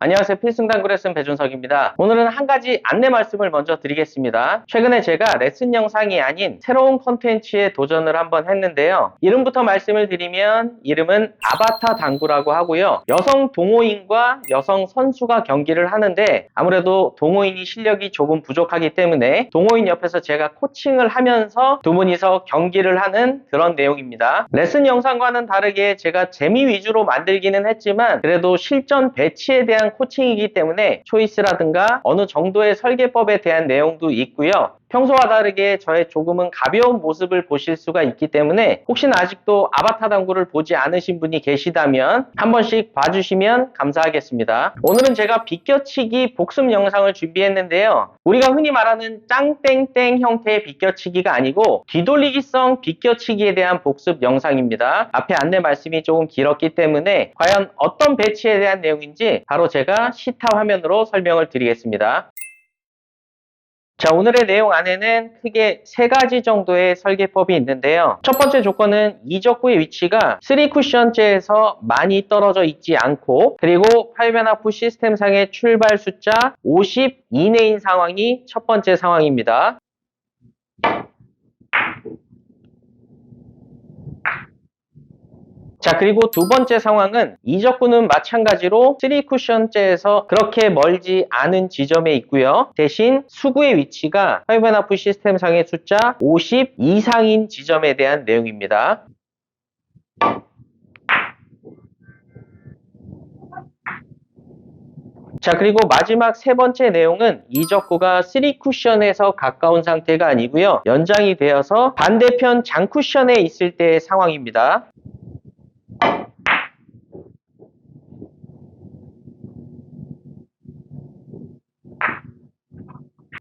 안녕하세요. 필승당구 레슨 배준석입니다. 오늘은 한 가지 안내 말씀을 먼저 드리겠습니다. 최근에 제가 레슨 영상이 아닌 새로운 콘텐츠에 도전을 한번 했는데요. 이름부터 말씀을 드리면 이름은 아바타 당구라고 하고요. 여성 동호인과 여성 선수가 경기를 하는데 아무래도 동호인이 실력이 조금 부족하기 때문에 동호인 옆에서 제가 코칭을 하면서 두 분이서 경기를 하는 그런 내용입니다. 레슨 영상과는 다르게 제가 재미 위주로 만들기는 했지만 그래도 실전 배치에 대한 코칭이기 때문에 초이스라든가 어느 정도의 설계법에 대한 내용도 있고요. 평소와 다르게 저의 조금은 가벼운 모습을 보실 수가 있기 때문에 혹시나 아직도 아바타 당구를 보지 않으신 분이 계시다면 한 번씩 봐주시면 감사하겠습니다. 오늘은 제가 비껴치기 복습 영상을 준비했는데요. 우리가 흔히 말하는 짱땡땡 형태의 비껴치기가 아니고 뒤돌리기성 비껴치기에 대한 복습 영상입니다. 앞에 안내 말씀이 조금 길었기 때문에 과연 어떤 배치에 대한 내용인지 바로 제가 시타 화면으로 설명을 드리겠습니다. 자, 오늘의 내용 안에는 크게 세 가지 정도의 설계법이 있는데요. 첫 번째 조건은 이적구의 위치가 3쿠션째에서 많이 떨어져 있지 않고 그리고 5&1 시스템상의 출발 숫자 50 이내인 상황이 첫 번째 상황입니다. 자, 그리고 두 번째 상황은 이적구는 마찬가지로 3쿠션째에서 그렇게 멀지 않은 지점에 있고요. 대신 수구의 위치가 5&1 시스템상의 숫자 50 이상인 지점에 대한 내용입니다. 자, 그리고 마지막 세 번째 내용은 이적구가 3쿠션에서 가까운 상태가 아니고요. 연장이 되어서 반대편 장쿠션에 있을 때의 상황입니다.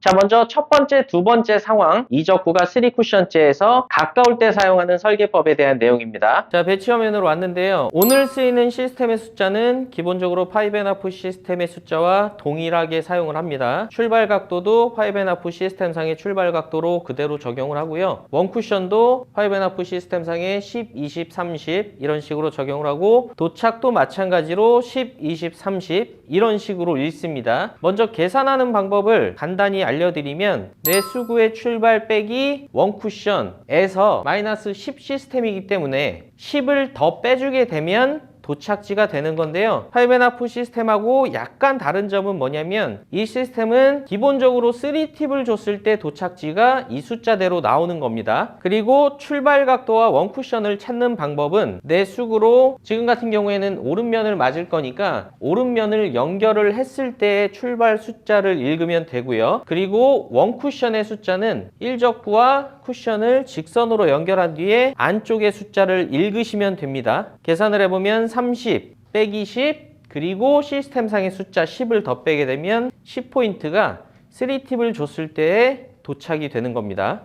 자, 먼저 첫 번째, 두 번째 상황, 이적구가 3쿠션째에서 가까울 때 사용하는 설계법에 대한 내용입니다. 자, 배치 화면으로 왔는데요. 오늘 쓰이는 시스템의 숫자는 기본적으로 5&1 시스템의 숫자와 동일하게 사용을 합니다. 출발 각도도 5&1 시스템상의 출발 각도로 그대로 적용을 하고요. 원쿠션도 5&1 시스템상의 10, 20, 30 이런 식으로 적용을 하고 도착도 마찬가지로 10, 20, 30 이런 식으로 읽습니다. 먼저 계산하는 방법을 간단히 알려드리면 내 수구의 출발 빼기 원쿠션에서 마이너스 10 시스템이기 때문에 10을 더 빼주게 되면 도착지가 되는 건데요. 5&1 시스템하고 약간 다른 점은 뭐냐면 이 시스템은 기본적으로 3팁을 줬을 때 도착지가 이 숫자대로 나오는 겁니다. 그리고 출발 각도와 원쿠션을 찾는 방법은 내 수구로 지금 같은 경우에는 오른면을 맞을 거니까 오른면을 연결을 했을 때의 출발 숫자를 읽으면 되고요. 그리고 원쿠션의 숫자는 1적구와 쿠션을 직선으로 연결한 뒤에 안쪽의 숫자를 읽으시면 됩니다. 계산을 해보면 30 빼기 10 그리고 시스템상의 숫자 10을 더 빼게 되면 10포인트가 3팁을 줬을 때에 도착이 되는 겁니다.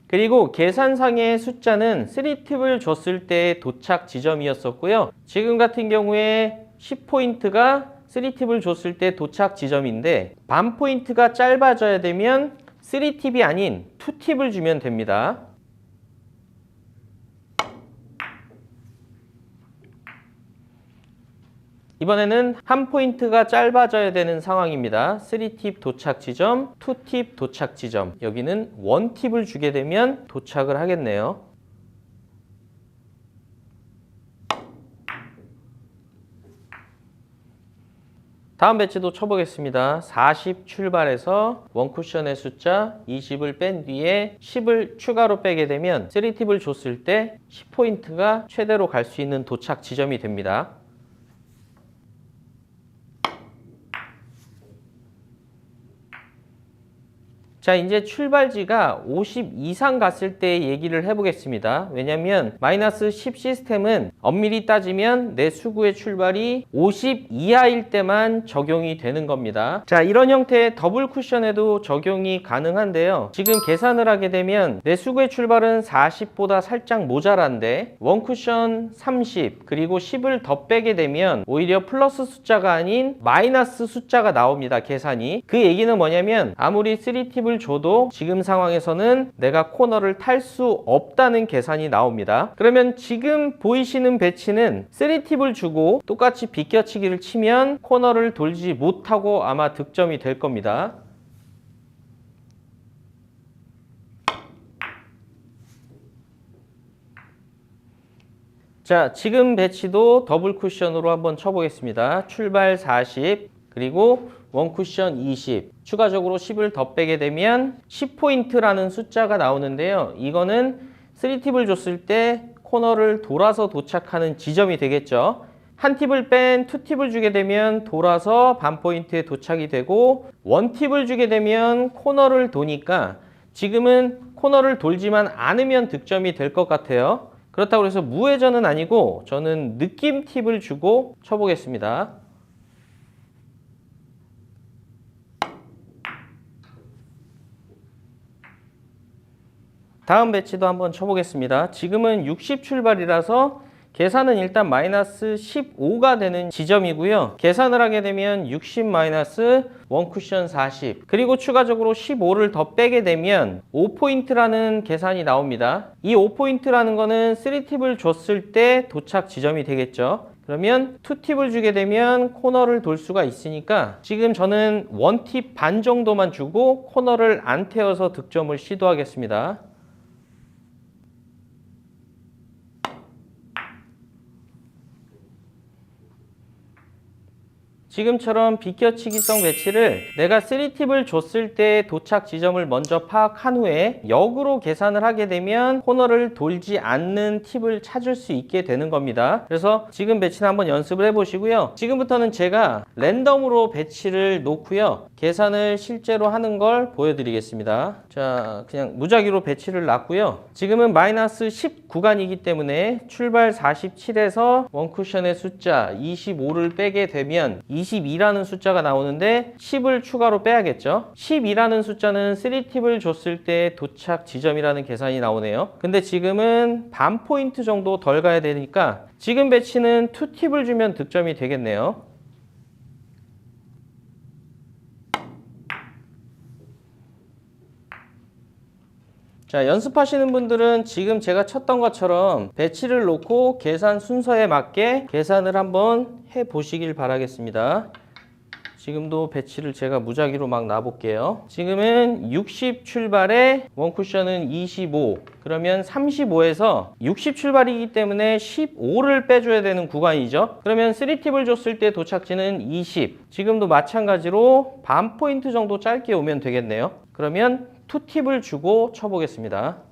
그리고 계산상의 숫자는 3팁을 줬을 때의 도착 지점이었었고요. 지금 같은 경우에 10포인트가 3팁을 줬을 때 도착 지점인데 반 포인트가 짧아져야 되면 3팁이 아닌 2팁을 주면 됩니다. 이번에는 한 포인트가 짧아져야 되는 상황입니다. 3팁 도착 지점, 2팁 도착 지점. 여기는 1팁을 주게 되면 도착을 하겠네요. 다음 배치도 쳐보겠습니다. 40 출발해서 원쿠션의 숫자 20을 뺀 뒤에 10을 추가로 빼게 되면 3팁을 줬을 때 10포인트가 최대로 갈 수 있는 도착 지점이 됩니다. 자, 이제 출발지가 50 이상 갔을 때 얘기를 해보겠습니다. 왜냐면 마이너스 10 시스템은 엄밀히 따지면 내 수구의 출발이 50 이하일 때만 적용이 되는 겁니다. 자, 이런 형태의 더블 쿠션에도 적용이 가능한데요. 지금 계산을 하게 되면 내 수구의 출발은 40보다 살짝 모자란데 원 쿠션 30 그리고 10을 더 빼게 되면 오히려 플러스 숫자가 아닌 마이너스 숫자가 나옵니다. 계산이. 그 얘기는 뭐냐면 아무리 3팁을 팁을 줘도 지금 상황에서는 내가 코너를 탈 수 없다는 계산이 나옵니다. 그러면 지금 보이시는 배치는 3팁을 주고 똑같이 비껴치기를 치면 코너를 돌지 못하고 아마 득점이 될 겁니다. 자, 지금 배치도 더블 쿠션으로 한번 쳐보겠습니다. 출발 40, 그리고 원 쿠션 20, 추가적으로 10을 더 빼게 되면 10포인트라는 숫자가 나오는데요. 이거는 3팁을 줬을 때 코너를 돌아서 도착하는 지점이 되겠죠. 한 팁을 뺀 2팁을 주게 되면 돌아서 반 포인트에 도착이 되고, 원 팁을 주게 되면 코너를 도니까 지금은 코너를 돌지만 않으면 득점이 될 것 같아요. 그렇다고 해서 무회전은 아니고 저는 느낌 팁을 주고 쳐보겠습니다. 다음 배치도 한번 쳐보겠습니다. 지금은 60 출발이라서 계산은 일단 마이너스 15가 되는 지점이고요. 계산을 하게 되면 60 마이너스 원 쿠션 40, 그리고 추가적으로 15를 더 빼게 되면 5포인트라는 계산이 나옵니다. 이 5포인트라는 거는 3팁을 줬을 때 도착 지점이 되겠죠. 그러면 2팁을 주게 되면 코너를 돌 수가 있으니까 지금 저는 1팁 반 정도만 주고 코너를 안 태워서 득점을 시도하겠습니다. 지금처럼 비껴치기성 배치를 내가 3팁을 줬을 때 도착 지점을 먼저 파악한 후에 역으로 계산을 하게 되면 코너를 돌지 않는 팁을 찾을 수 있게 되는 겁니다. 그래서 지금 배치는 한번 연습을 해보시고요. 지금부터는 제가 랜덤으로 배치를 놓고요. 계산을 실제로 하는 걸 보여드리겠습니다. 자, 그냥 무작위로 배치를 놨고요. 지금은 마이너스 10 구간이기 때문에 출발 47에서 원쿠션의 숫자 25를 빼게 되면 22라는 숫자가 나오는데 10을 추가로 빼야겠죠. 12라는 숫자는 3팁을 줬을 때 도착 지점이라는 계산이 나오네요. 근데 지금은 반 포인트 정도 덜 가야 되니까 지금 배치는 2팁을 주면 득점이 되겠네요. 자, 연습하시는 분들은 지금 제가 쳤던 것처럼 배치를 놓고 계산 순서에 맞게 계산을 한번 해 보시길 바라겠습니다. 지금도 배치를 제가 무작위로 막 놔볼게요. 지금은 60 출발에 원쿠션은 25, 그러면 35에서 60 출발이기 때문에 15를 빼줘야 되는 구간이죠. 그러면 3팁을 줬을 때 도착지는 20, 지금도 마찬가지로 반 포인트 정도 짧게 오면 되겠네요. 그러면 2팁을 주고 쳐보겠습니다.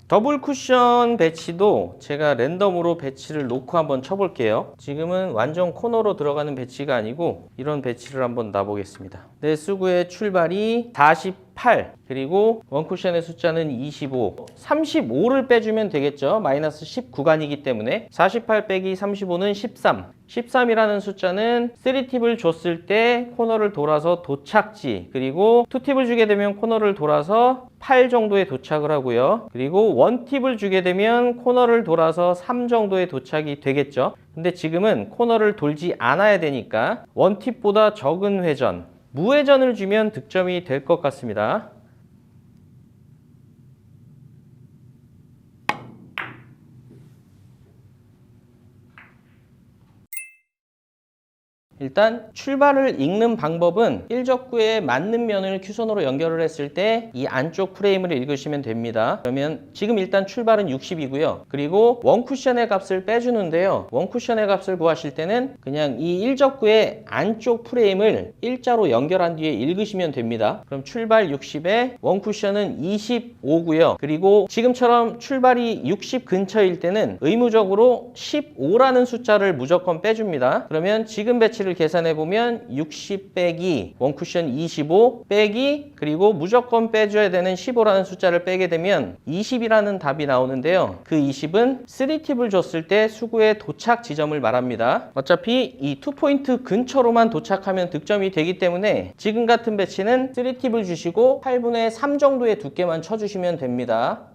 더블 쿠션 배치도 제가 랜덤으로 배치를 놓고 한번 쳐볼게요. 지금은 완전 코너로 들어가는 배치가 아니고 이런 배치를 한번 놔보겠습니다. 내 수구의 출발이 48, 그리고 원쿠션의 숫자는 25, 35를 빼주면 되겠죠. 마이너스 10 구간이기 때문에 48 빼기 35는 13, 13이라는 숫자는 3팁을 줬을 때 코너를 돌아서 도착지, 그리고 2팁을 주게 되면 코너를 돌아서 8 정도에 도착을 하고요. 그리고 1팁을 주게 되면 코너를 돌아서 3 정도에 도착이 되겠죠. 근데 지금은 코너를 돌지 않아야 되니까 1팁보다 적은 회전, 무회전을 주면 득점이 될 것 같습니다. 일단 출발을 읽는 방법은 일적구에 맞는 면을 큐선으로 연결을 했을 때 이 안쪽 프레임을 읽으시면 됩니다. 그러면 지금 일단 출발은 60이고요. 그리고 원쿠션의 값을 빼주는데요. 원쿠션의 값을 구하실 때는 그냥 이 일적구의 안쪽 프레임을 일자로 연결한 뒤에 읽으시면 됩니다. 그럼 출발 60에 원쿠션은 25고요. 그리고 지금처럼 출발이 60 근처일 때는 의무적으로 15라는 숫자를 무조건 빼줍니다. 그러면 지금 배치를 계산해보면 60 빼기 원쿠션 25 빼기 그리고 무조건 빼줘야 되는 15라는 숫자를 빼게 되면 20이라는 답이 나오는데요. 그 20은 3팁을 줬을 때 수구의 도착 지점을 말합니다. 어차피 이 2포인트 근처로만 도착하면 득점이 되기 때문에 지금 같은 배치는 3팁을 주시고 8분의 3 정도의 두께만 쳐주시면 됩니다.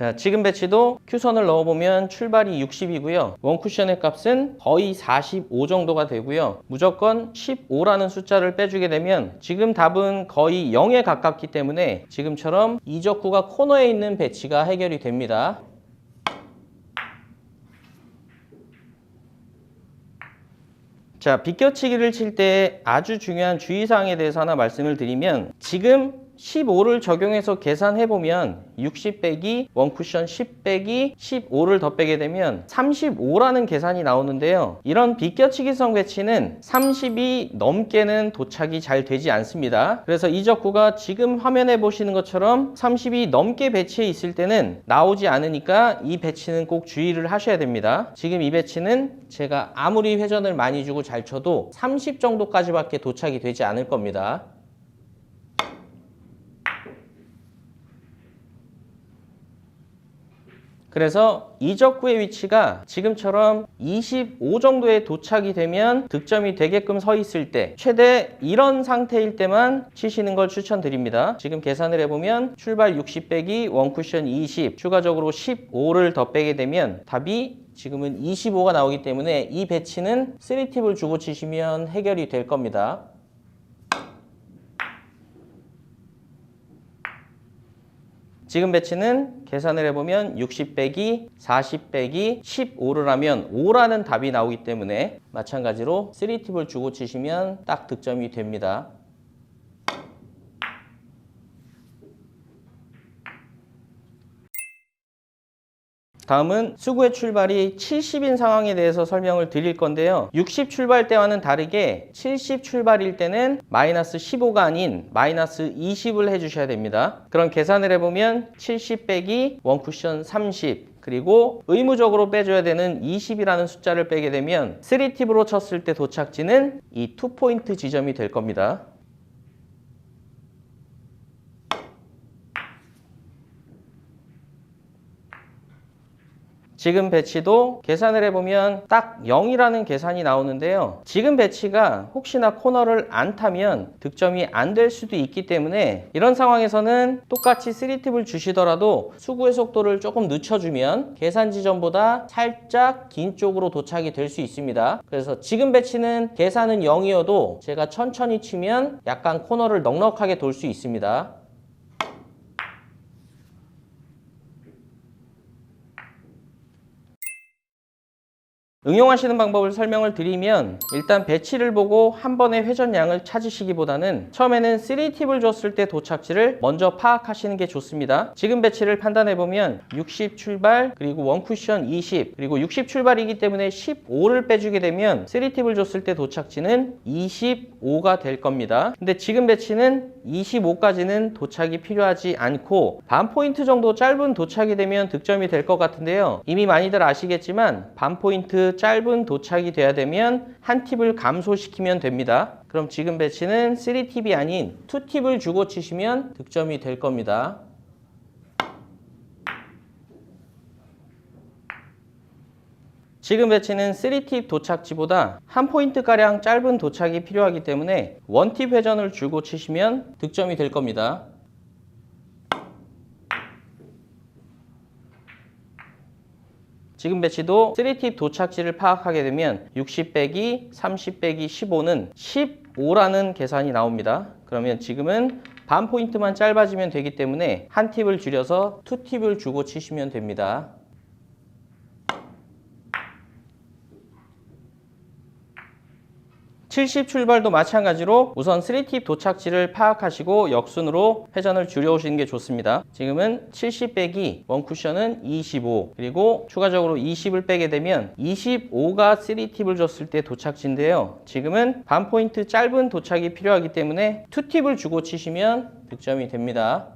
자, 지금 배치도 큐선을 넣어보면 출발이 60이고요. 원쿠션의 값은 거의 45 정도가 되고요. 무조건 15라는 숫자를 빼주게 되면 지금 답은 거의 0에 가깝기 때문에 지금처럼 이적구가 코너에 있는 배치가 해결이 됩니다. 자, 비껴치기를 칠 때 아주 중요한 주의사항에 대해서 하나 말씀을 드리면 지금 15를 적용해서 계산해보면 60 빼기 원쿠션 10 빼기 15를 더 빼게 되면 35라는 계산이 나오는데요. 이런 비껴치기성 배치는 30이 넘게는 도착이 잘 되지 않습니다. 그래서 이적구가 지금 화면에 보시는 것처럼 30이 넘게 배치해 있을 때는 나오지 않으니까 이 배치는 꼭 주의를 하셔야 됩니다. 지금 이 배치는 제가 아무리 회전을 많이 주고 잘 쳐도 30 정도까지밖에 도착이 되지 않을 겁니다. 그래서 이적구의 위치가 지금처럼 25 정도에 도착이 되면 득점이 되게끔 서 있을 때 최대 이런 상태일 때만 치시는 걸 추천드립니다. 지금 계산을 해보면 출발 60 빼기 원쿠션 20 추가적으로 15를 더 빼게 되면 답이 지금은 25가 나오기 때문에 이 배치는 3팁을 주고 치시면 해결이 될 겁니다. 지금 배치는 계산을 해보면 60 빼기 40 빼기 15를 하면 5라는 답이 나오기 때문에 마찬가지로 3팁을 주고 치시면 딱 득점이 됩니다. 다음은 수구의 출발이 70인 상황에 대해서 설명을 드릴 건데요. 60 출발 때와는 다르게 70 출발일 때는 마이너스 15가 아닌 마이너스 20을 해주셔야 됩니다. 그럼 계산을 해보면 70 빼기 원쿠션 30 그리고 의무적으로 빼줘야 되는 20이라는 숫자를 빼게 되면 3팁으로 쳤을 때 도착지는 이 2포인트 지점이 될 겁니다. 지금 배치도 계산을 해보면 딱 0이라는 계산이 나오는데요. 지금 배치가 혹시나 코너를 안 타면 득점이 안 될 수도 있기 때문에 이런 상황에서는 똑같이 3팁을 주시더라도 수구의 속도를 조금 늦춰주면 계산 지점보다 살짝 긴 쪽으로 도착이 될 수 있습니다. 그래서 지금 배치는 계산은 0이어도 제가 천천히 치면 약간 코너를 넉넉하게 돌 수 있습니다. 응용하시는 방법을 설명을 드리면 일단 배치를 보고 한 번에 회전량을 찾으시기보다는 처음에는 3팁을 줬을 때 도착지를 먼저 파악하시는 게 좋습니다. 지금 배치를 판단해보면 60 출발 그리고 원쿠션 20 그리고 60 출발이기 때문에 15를 빼주게 되면 3팁을 줬을 때 도착지는 25가 될 겁니다. 근데 지금 배치는 25까지는 도착이 필요하지 않고 반 포인트 정도 짧은 도착이 되면 득점이 될 것 같은데요. 이미 많이들 아시겠지만 반 포인트 짧은 도착이 돼야 되면 한 팁을 감소시키면 됩니다. 그럼 지금 배치는 3팁이 아닌 2팁을 주고 치시면 득점이 될 겁니다. 지금 배치는 3팁 도착지보다 한 포인트가량 짧은 도착이 필요하기 때문에 1팁 회전을 주고 치시면 득점이 될 겁니다. 지금 배치도 3팁 도착지를 파악하게 되면 60 빼기 30 빼기 15는 15라는 계산이 나옵니다. 그러면 지금은 반 포인트만 짧아지면 되기 때문에 한 팁을 줄여서 2팁을 주고 치시면 됩니다. (70) 출발도 마찬가지로 우선 3팁 도착지를 파악하시고 역순으로 회전을 줄여오시는 게 좋습니다. 지금은 70 빼기 원쿠션은 25 그리고 추가적으로 20을 빼게 되면 25가 3팁을 줬을 때 도착지인데요. 지금은 반 포인트 짧은 도착이 필요하기 때문에 2팁을 주고 치시면 득점이 됩니다.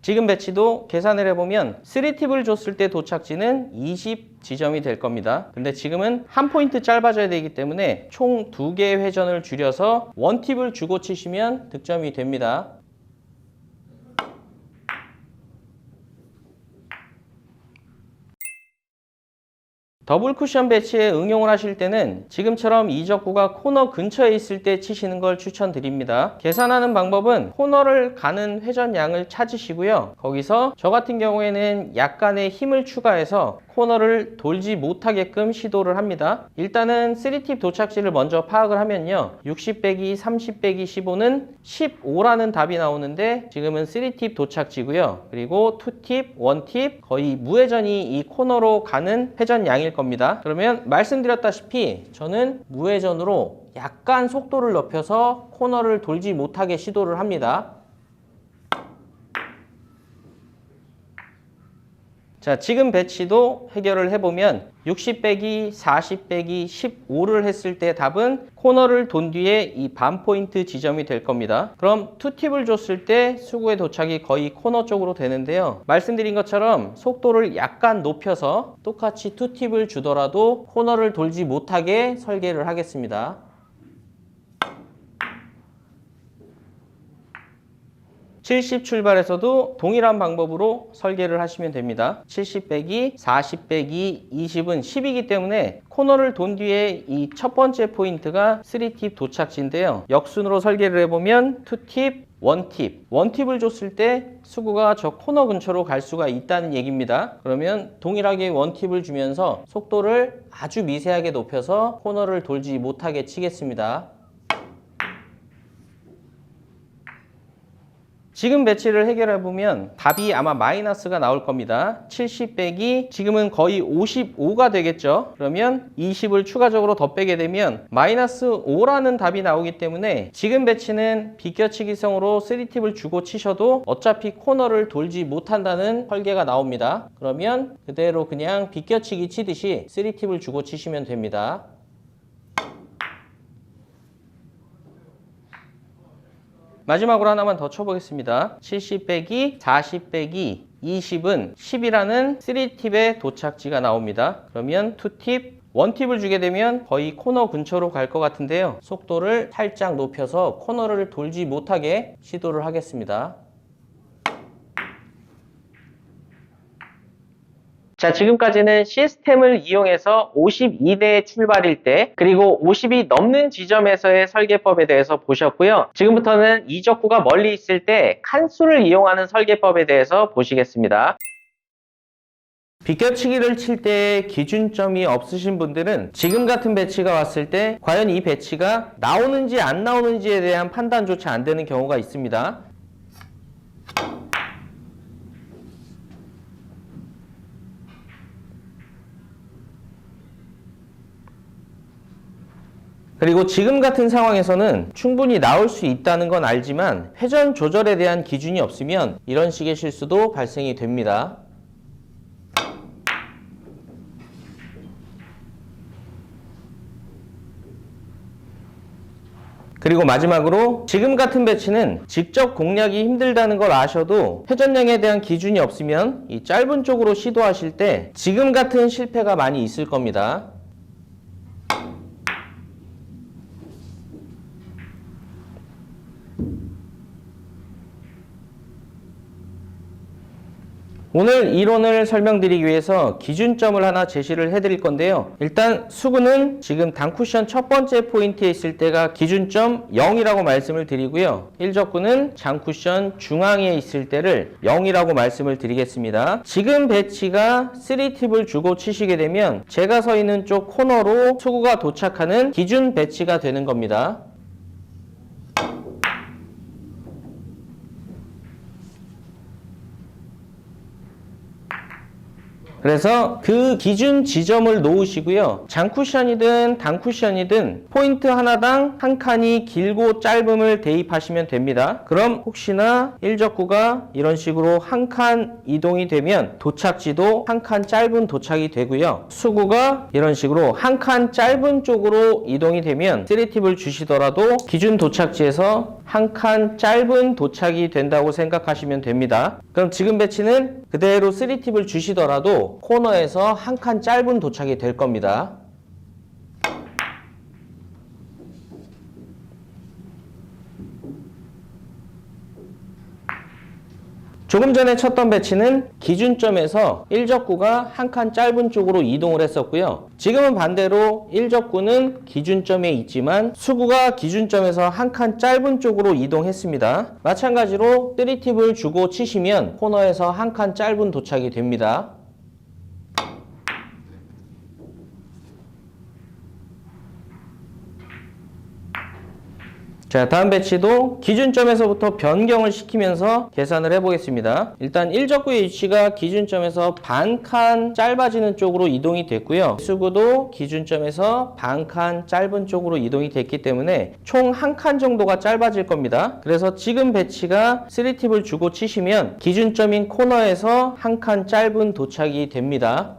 지금 배치도 계산을 해보면 3팁을 줬을 때 도착지는 20 지점이 될 겁니다. 근데 지금은 한 포인트 짧아져야 되기 때문에 총 2개의 회전을 줄여서 1팁을 주고 치시면 득점이 됩니다. 더블 쿠션 배치에 응용을 하실 때는 지금처럼 이적구가 코너 근처에 있을 때 치시는 걸 추천드립니다. 계산하는 방법은 코너를 가는 회전량을 찾으시고요. 거기서 저 같은 경우에는 약간의 힘을 추가해서 코너를 돌지 못하게끔 시도를 합니다. 일단은 3팁 도착지를 먼저 파악을 하면요. 60 빼기 30 빼기 15는 15라는 답이 나오는데 지금은 3팁 도착지고요. 그리고 2팁, 1팁 거의 무회전이 이 코너로 가는 회전량일 겁니다. 그러면 말씀드렸다시피 저는 무회전으로 약간 속도를 높여서 코너를 돌지 못하게 시도를 합니다. 자, 지금 배치도 해결을 해보면 60 빼기 40 빼기 15를 했을 때 답은 코너를 돈 뒤에 이 반 포인트 지점이 될 겁니다. 그럼 2팁을 줬을 때 수구의 도착이 거의 코너 쪽으로 되는데요. 말씀드린 것처럼 속도를 약간 높여서 똑같이 2팁을 주더라도 코너를 돌지 못하게 설계를 하겠습니다. 70 출발에서도 동일한 방법으로 설계를 하시면 됩니다. 70 빼기 40 빼기 20은 10이기 때문에 코너를 돈 뒤에 이 첫 번째 포인트가 3팁 도착지인데요. 역순으로 설계를 해보면 2팁, 1팁. 1팁을 줬을 때 수구가 저 코너 근처로 갈 수가 있다는 얘기입니다. 그러면 동일하게 1팁을 주면서 속도를 아주 미세하게 높여서 코너를 돌지 못하게 치겠습니다. 지금 배치를 해결해보면 답이 아마 마이너스가 나올 겁니다. 70 빼기 지금은 거의 55가 되겠죠. 그러면 20을 추가적으로 더 빼게 되면 마이너스 5라는 답이 나오기 때문에 지금 배치는 비껴치기성으로 3팁을 주고 치셔도 어차피 코너를 돌지 못한다는 설계가 나옵니다. 그러면 그대로 그냥 비껴치기 치듯이 3팁을 주고 치시면 됩니다. 마지막으로 하나만 더 쳐보겠습니다. 70 빼기 40 빼기 20은 10이라는 3팁의 도착지가 나옵니다. 그러면 2팁, 1팁을 주게 되면 거의 코너 근처로 갈 것 같은데요. 속도를 살짝 높여서 코너를 돌지 못하게 시도를 하겠습니다. 자, 지금까지는 시스템을 이용해서 52대 출발일 때 그리고 50이 넘는 지점에서의 설계법에 대해서 보셨고요. 지금부터는 이적구가 멀리 있을 때 칸수를 이용하는 설계법에 대해서 보시겠습니다. 비껴치기를 칠 때 기준점이 없으신 분들은 지금 같은 배치가 왔을 때 과연 이 배치가 나오는지 안 나오는지에 대한 판단조차 안 되는 경우가 있습니다. 그리고 지금 같은 상황에서는 충분히 나올 수 있다는 건 알지만 회전 조절에 대한 기준이 없으면 이런 식의 실수도 발생이 됩니다. 그리고 마지막으로 지금 같은 배치는 직접 공략이 힘들다는 걸 아셔도 회전량에 대한 기준이 없으면 이 짧은 쪽으로 시도하실 때 지금 같은 실패가 많이 있을 겁니다. 오늘 이론을 설명드리기 위해서 기준점을 하나 제시를 해드릴 건데요. 일단 수구는 지금 단쿠션 첫 번째 포인트에 있을 때가 기준점 0이라고 말씀을 드리고요. 1적구는 장쿠션 중앙에 있을 때를 0이라고 말씀을 드리겠습니다. 지금 배치가 3팁을 주고 치시게 되면 제가 서 있는 쪽 코너로 수구가 도착하는 기준 배치가 되는 겁니다. 그래서 그 기준 지점을 놓으시고요. 장쿠션이든 단쿠션이든 포인트 하나당 한 칸이 길고 짧음을 대입하시면 됩니다. 그럼 혹시나 1적구가 이런 식으로 한 칸 이동이 되면 도착지도 한 칸 짧은 도착이 되고요. 수구가 이런 식으로 한 칸 짧은 쪽으로 이동이 되면 3팁을 주시더라도 기준 도착지에서 한 칸 짧은 도착이 된다고 생각하시면 됩니다. 그럼 지금 배치는 그대로 3팁을 주시더라도 코너에서 한 칸 짧은 도착이 될 겁니다. 조금 전에 쳤던 배치는 기준점에서 1적구가 한 칸 짧은 쪽으로 이동을 했었고요. 지금은 반대로 1적구는 기준점에 있지만 수구가 기준점에서 한 칸 짧은 쪽으로 이동했습니다. 마찬가지로 3팁을 주고 치시면 코너에서 한 칸 짧은 도착이 됩니다. 자, 다음 배치도 기준점에서부터 변경을 시키면서 계산을 해보겠습니다. 일단 1적구의 위치가 기준점에서 반 칸 짧아지는 쪽으로 이동이 됐고요. 수구도 기준점에서 반 칸 짧은 쪽으로 이동이 됐기 때문에 총 한 칸 정도가 짧아질 겁니다. 그래서 지금 배치가 3팁을 주고 치시면 기준점인 코너에서 한 칸 짧은 도착이 됩니다.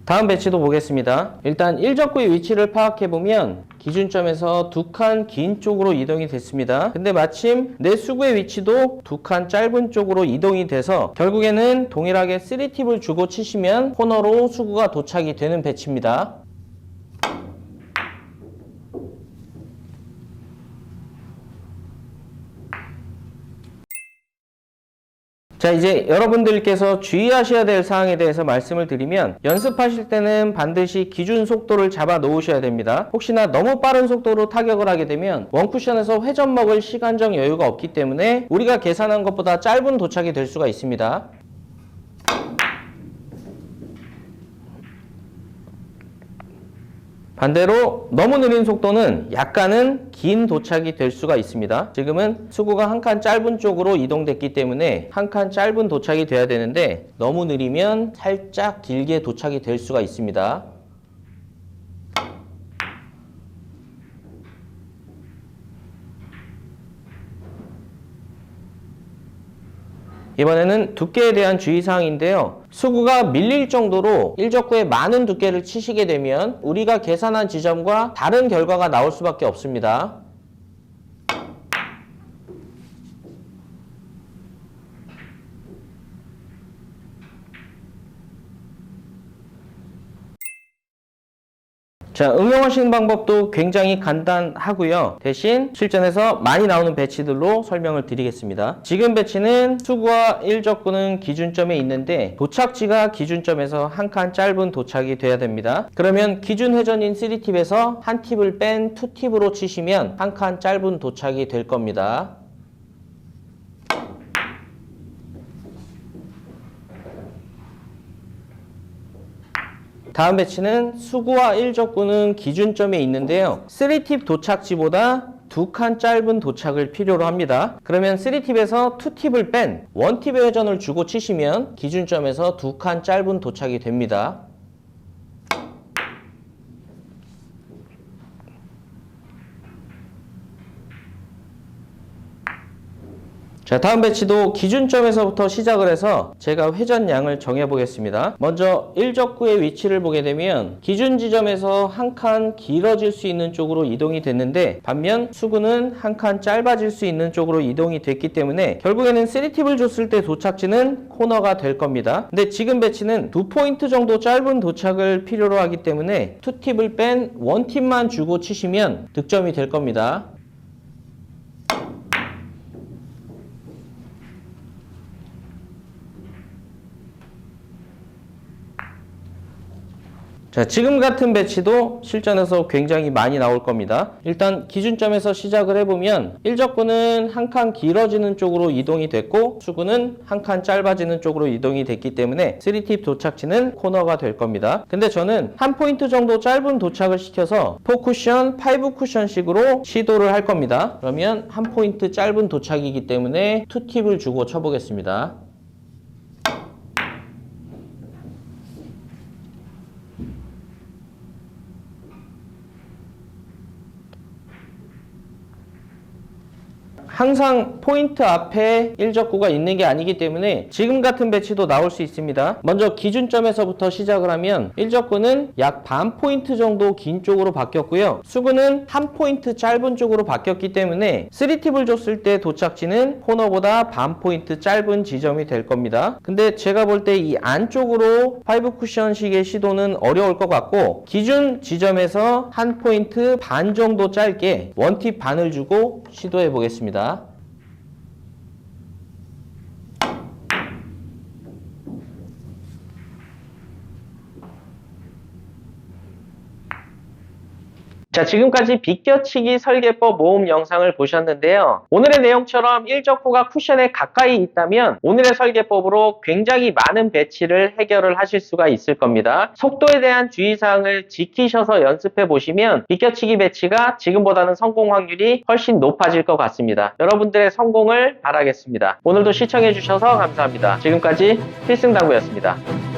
다음 배치도 보겠습니다. 일단 1적구의 위치를 파악해보면 기준점에서 두 칸 긴 쪽으로 이동이 됐습니다. 근데 마침 내 수구의 위치도 두 칸 짧은 쪽으로 이동이 돼서 결국에는 동일하게 3팁을 주고 치시면 코너로 수구가 도착이 되는 배치입니다. 자, 이제 여러분들께서 주의하셔야 될 사항에 대해서 말씀을 드리면 연습하실 때는 반드시 기준 속도를 잡아 놓으셔야 됩니다. 혹시나 너무 빠른 속도로 타격을 하게 되면 원쿠션에서 회전 먹을 시간적 여유가 없기 때문에 우리가 계산한 것보다 짧은 도착이 될 수가 있습니다. 반대로 너무 느린 속도는 약간은 긴 도착이 될 수가 있습니다. 지금은 수구가 한 칸 짧은 쪽으로 이동됐기 때문에 한 칸 짧은 도착이 돼야 되는데 너무 느리면 살짝 길게 도착이 될 수가 있습니다. 이번에는 두께에 대한 주의사항인데요. 수구가 밀릴 정도로 1적구에 많은 두께를 치시게 되면 우리가 계산한 지점과 다른 결과가 나올 수밖에 없습니다. 자, 응용하시는 방법도 굉장히 간단하고요. 대신 실전에서 많이 나오는 배치들로 설명을 드리겠습니다. 지금 배치는 수구와 1적구는 기준점에 있는데 도착지가 기준점에서 한 칸 짧은 도착이 돼야 됩니다. 그러면 기준 회전인 3팁에서 한 팁을 뺀 2팁으로 치시면 한 칸 짧은 도착이 될 겁니다. 다음 배치는 수구와 1적구는 기준점에 있는데요. 3팁 도착지보다 두 칸 짧은 도착을 필요로 합니다. 그러면 3팁에서 2팁을 뺀 1팁의 회전을 주고 치시면 기준점에서 두 칸 짧은 도착이 됩니다. 자, 다음 배치도 기준점에서부터 시작을 해서 제가 회전량을 정해 보겠습니다. 먼저 1적구의 위치를 보게 되면 기준 지점에서 한 칸 길어질 수 있는 쪽으로 이동이 됐는데 반면 수구는 한 칸 짧아질 수 있는 쪽으로 이동이 됐기 때문에 결국에는 3팁을 줬을 때 도착지는 코너가 될 겁니다. 근데 지금 배치는 2포인트 정도 짧은 도착을 필요로 하기 때문에 2팁을 뺀 1팁만 주고 치시면 득점이 될 겁니다. 자, 지금 같은 배치도 실전에서 굉장히 많이 나올 겁니다. 일단 기준점에서 시작을 해보면 1적구는 한 칸 길어지는 쪽으로 이동이 됐고 수구는 한 칸 짧아지는 쪽으로 이동이 됐기 때문에 3팁 도착지는 코너가 될 겁니다. 근데 저는 한 포인트 정도 짧은 도착을 시켜서 4쿠션, 5쿠션식으로 시도를 할 겁니다. 그러면 한 포인트 짧은 도착이기 때문에 2팁을 주고 쳐보겠습니다. 항상 포인트 앞에 1적구가 있는 게 아니기 때문에 지금 같은 배치도 나올 수 있습니다. 먼저 기준점에서부터 시작을 하면 1적구는 약 반 포인트 정도 긴 쪽으로 바뀌었고요. 수구는 한 포인트 짧은 쪽으로 바뀌었기 때문에 3팁을 줬을 때 도착지는 코너보다 반 포인트 짧은 지점이 될 겁니다. 근데 제가 볼 때 이 안쪽으로 5 쿠션식의 시도는 어려울 것 같고, 기준 지점에서 한 포인트 반 정도 짧게 원팁 반을 주고 시도해 보겠습니다. 자, 지금까지 비껴치기 설계법 모음 영상을 보셨는데요. 오늘의 내용처럼 1적구가 쿠션에 가까이 있다면 오늘의 설계법으로 굉장히 많은 배치를 해결을 하실 수가 있을 겁니다. 속도에 대한 주의사항을 지키셔서 연습해 보시면 비껴치기 배치가 지금보다는 성공 확률이 훨씬 높아질 것 같습니다. 여러분들의 성공을 바라겠습니다. 오늘도 시청해 주셔서 감사합니다. 지금까지 필승당구였습니다.